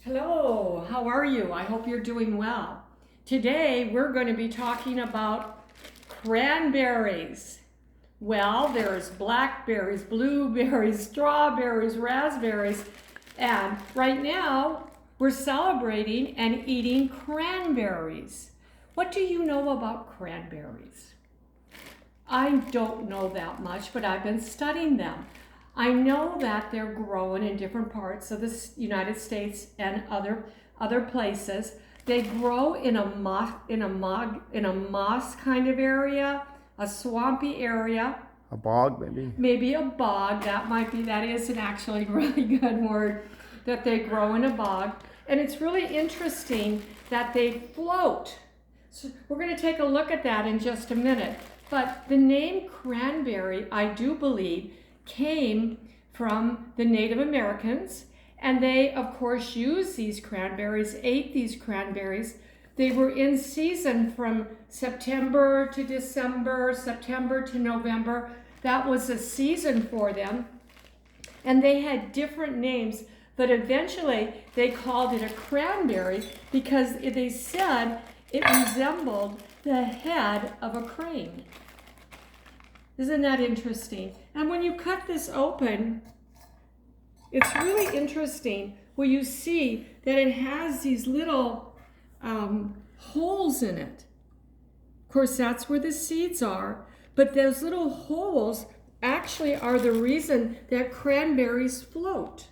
Hello, how are you? I hope you're doing well. Today we're going to be talking about cranberries. Well, there's blackberries, blueberries, strawberries, raspberries, and right now we're celebrating and eating cranberries. What do you know about cranberries? I don't know that much, but I've been studying them. I know that they're growing in different parts of the United States and other places. They grow in a moss kind of area, a swampy area. A bog, maybe? Maybe a bog. That is an actually really good word, that they grow in a bog. And it's really interesting that they float. So we're going to take a look at that in just a minute. But the name cranberry, I do believe, came from the Native Americans, and they of course used these cranberries, ate these cranberries. They were in season from September to December, September to November. That was a season for them, and they had different names, but eventually they called it a cranberry because they said it resembled the head of a crane. Isn't that interesting? And when you cut this open, it's really interesting where you see that it has these little holes in it. Of course, that's where the seeds are, but those little holes actually are the reason that cranberries float.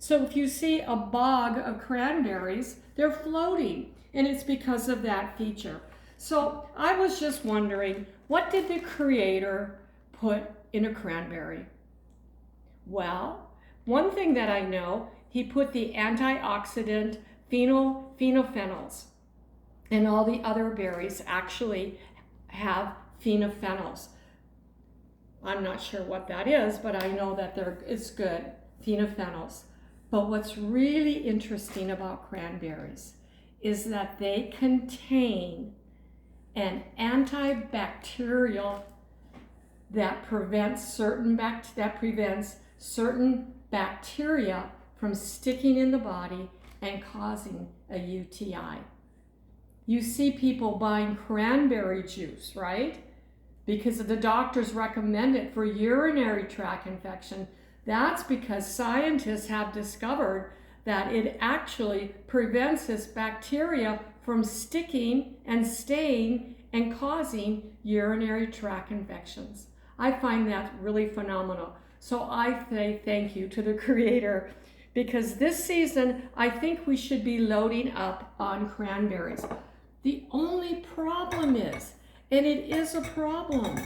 So if you see a bog of cranberries, they're floating, and it's because of that feature. So I was just wondering, what did the creator put in a cranberry? Well, one thing that I know, he put the antioxidant polyphenols, and all the other berries actually have polyphenols. I'm not sure what that is, but I know that it's good, polyphenols. But what's really interesting about cranberries is that they contain an anti-bacterial that prevents certain bacteria from sticking in the body and causing a UTI. You see people buying cranberry juice, right? Because the doctors recommend it for urinary tract infection. That's because scientists have discovered that it actually prevents this bacteria from sticking and staying and causing urinary tract infections. I find that really phenomenal. So I say thank you to the creator, because this season I think we should be loading up on cranberries. The only problem is, and it is a problem,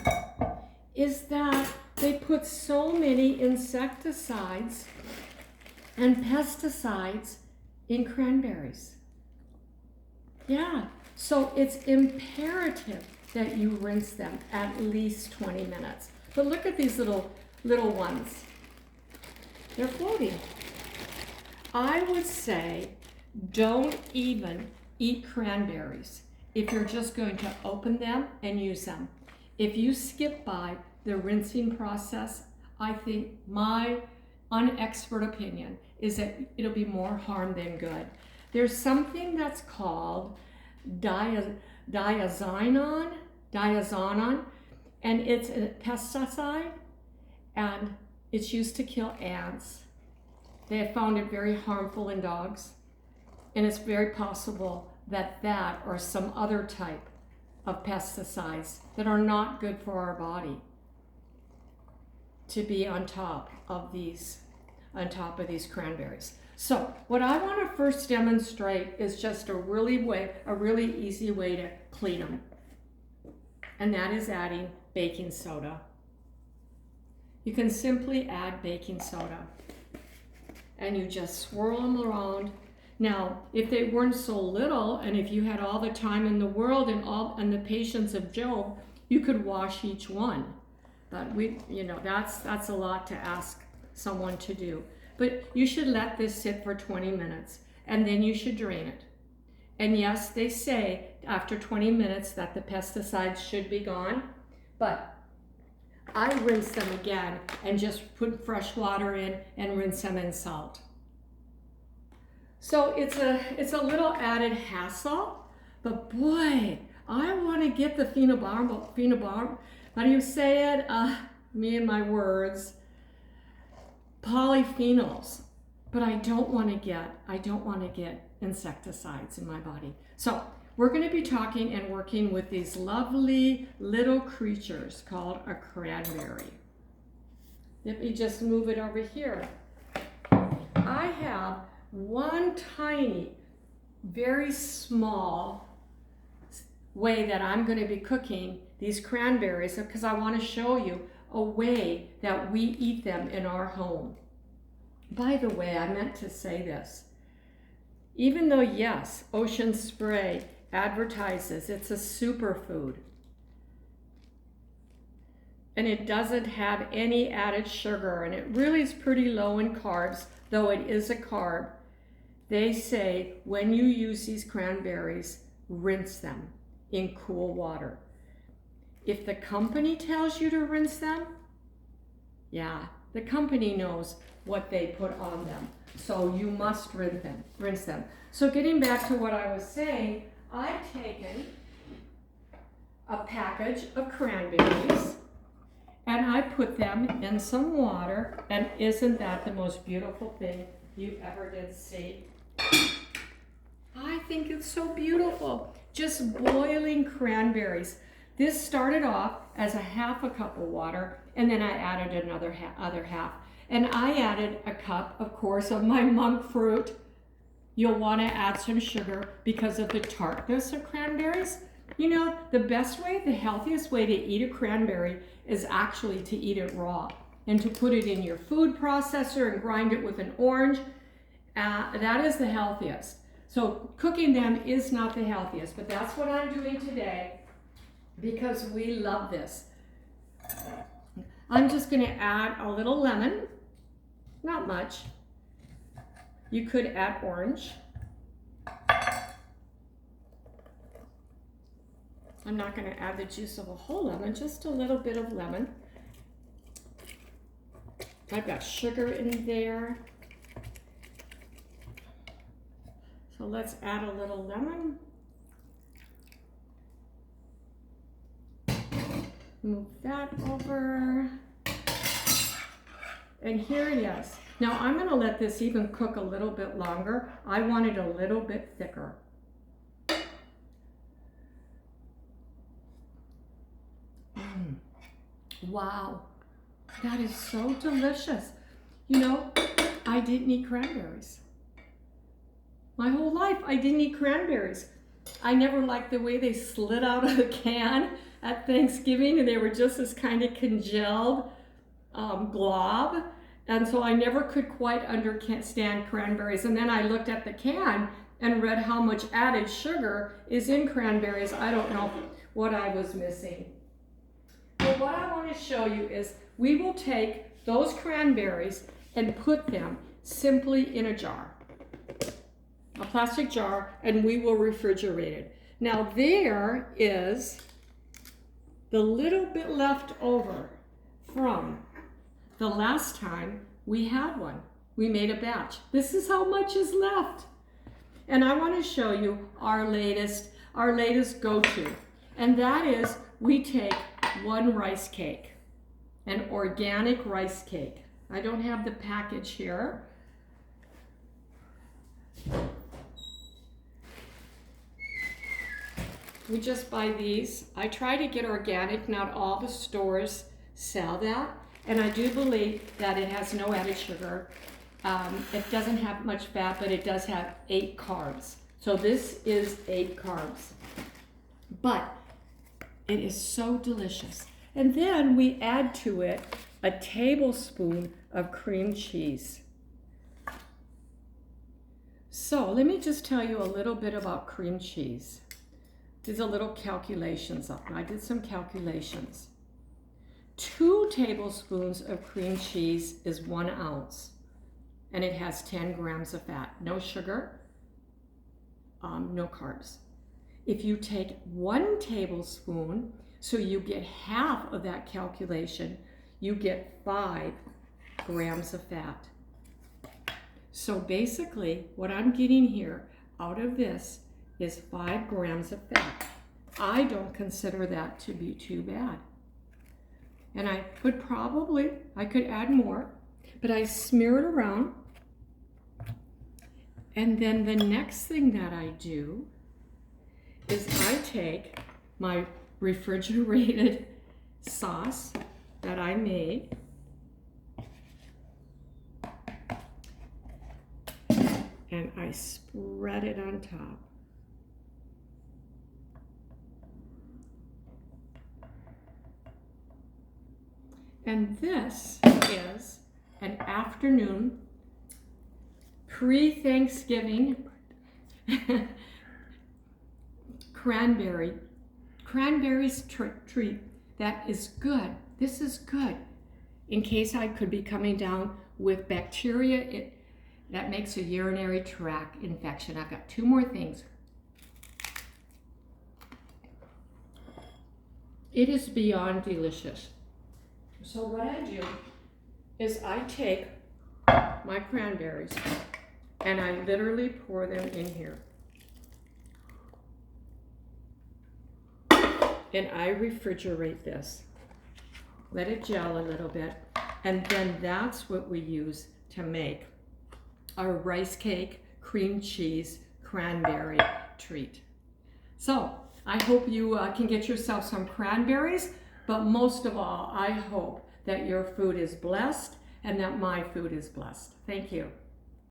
is that they put so many insecticides and pesticides in cranberries. Yeah, so it's imperative that you rinse them at least 20 minutes. But look at these little ones. They're floating. I would say don't even eat cranberries if you're just going to open them and use them. If you skip by the rinsing process, I think my unexpert opinion is that it'll be more harm than good. There's something that's called diazonon, and it's a pesticide, and it's used to kill ants. They have found it very harmful in dogs, and it's very possible that or some other type of pesticides that are not good for our body to be on top of these cranberries. So what I want to first demonstrate is just a really easy way to clean them, and that is adding baking soda. You can simply add baking soda, and you just swirl them around. Now, if they weren't so little, and if you had all the time in the world and the patience of Job, you could wash each one. But that's a lot to ask someone to do. But you should let this sit for 20 minutes, and then you should drain it. And yes, they say after 20 minutes that the pesticides should be gone, but I rinse them again and just put fresh water in and rinse them in salt. So it's a little added hassle, but boy, I want to get the phenobarb. How do you say it? Me and my words. Polyphenols, but I don't want to get insecticides in my body. So we're going to be talking and working with these lovely little creatures called a cranberry. Let me just move it over here. I have one tiny, very small way that I'm going to be cooking these cranberries because I want to show you a way that we eat them in our home. By the way, I meant to say this. Even though, yes, Ocean Spray advertises it's a superfood, and it doesn't have any added sugar, and it really is pretty low in carbs, though it is a carb, they say when you use these cranberries, rinse them in cool water. If the company tells you to rinse them, yeah, the company knows what they put on them. So you must rinse them. So getting back to what I was saying, I've taken a package of cranberries and I put them in some water, and isn't that the most beautiful thing you ever did see? I think it's so beautiful. Just boiling cranberries. This started off as a half a cup of water, and then I added another other half. And I added a cup, of course, of my monk fruit. You'll want to add some sugar because of the tartness of cranberries. You know, the best way, the healthiest way to eat a cranberry is actually to eat it raw and to put it in your food processor and grind it with an orange. That is the healthiest. So cooking them is not the healthiest, but that's what I'm doing today because we love this. I'm just going to add a little lemon, not much. You could add orange. I'm not going to add the juice of a whole lemon, just a little bit of lemon. I've got sugar in there. So let's add a little lemon. Move that over. And here it is. Now I'm going to let this even cook a little bit longer. I want it a little bit thicker. Wow, that is so delicious. You know, I didn't eat cranberries. My whole life, I didn't eat cranberries. I never liked the way they slid out of the can at Thanksgiving, and they were just this kind of congealed glob. And so I never could quite understand cranberries. And then I looked at the can and read how much added sugar is in cranberries. I don't know what I was missing. But what I want to show you is we will take those cranberries and put them simply in a jar, a plastic jar, and we will refrigerate it. Now there is the little bit left over from the last time we had one. We made a batch. This is how much is left. And I want to show you our latest go-to. And that is we take one rice cake, an organic rice cake. I don't have the package here. We just buy these. I try to get organic. Not all the stores sell that. And I do believe that it has no added sugar. It doesn't have much fat, but it does have 8 carbs. So this is 8 carbs. But it is so delicious. And then we add to it a tablespoon of cream cheese. So let me just tell you a little bit about cream cheese. There's a little calculations up. I did some calculations. 2 tablespoons of cream cheese is 1 ounce, and it has 10 grams of fat. No sugar, no carbs. If you take 1 tablespoon, so you get half of that calculation, you get 5 grams of fat. So basically, what I'm getting here out of this is 5 grams of fat. I don't consider that to be too bad. And I could add more, but I smear it around. And then the next thing that I do is I take my refrigerated sauce that I made, and I spread it on top. And this is an afternoon pre-Thanksgiving cranberries treat that is good. This is good in case I could be coming down with bacteria that makes a urinary tract infection. I've got 2 more things. It is beyond delicious. So what I do is I take my cranberries and I literally pour them in here. And I refrigerate this. Let it gel a little bit. And then that's what we use to make our rice cake, cream cheese, cranberry treat. So I hope you can get yourself some cranberries, but most of all, I hope that your food is blessed and that my food is blessed. Thank you.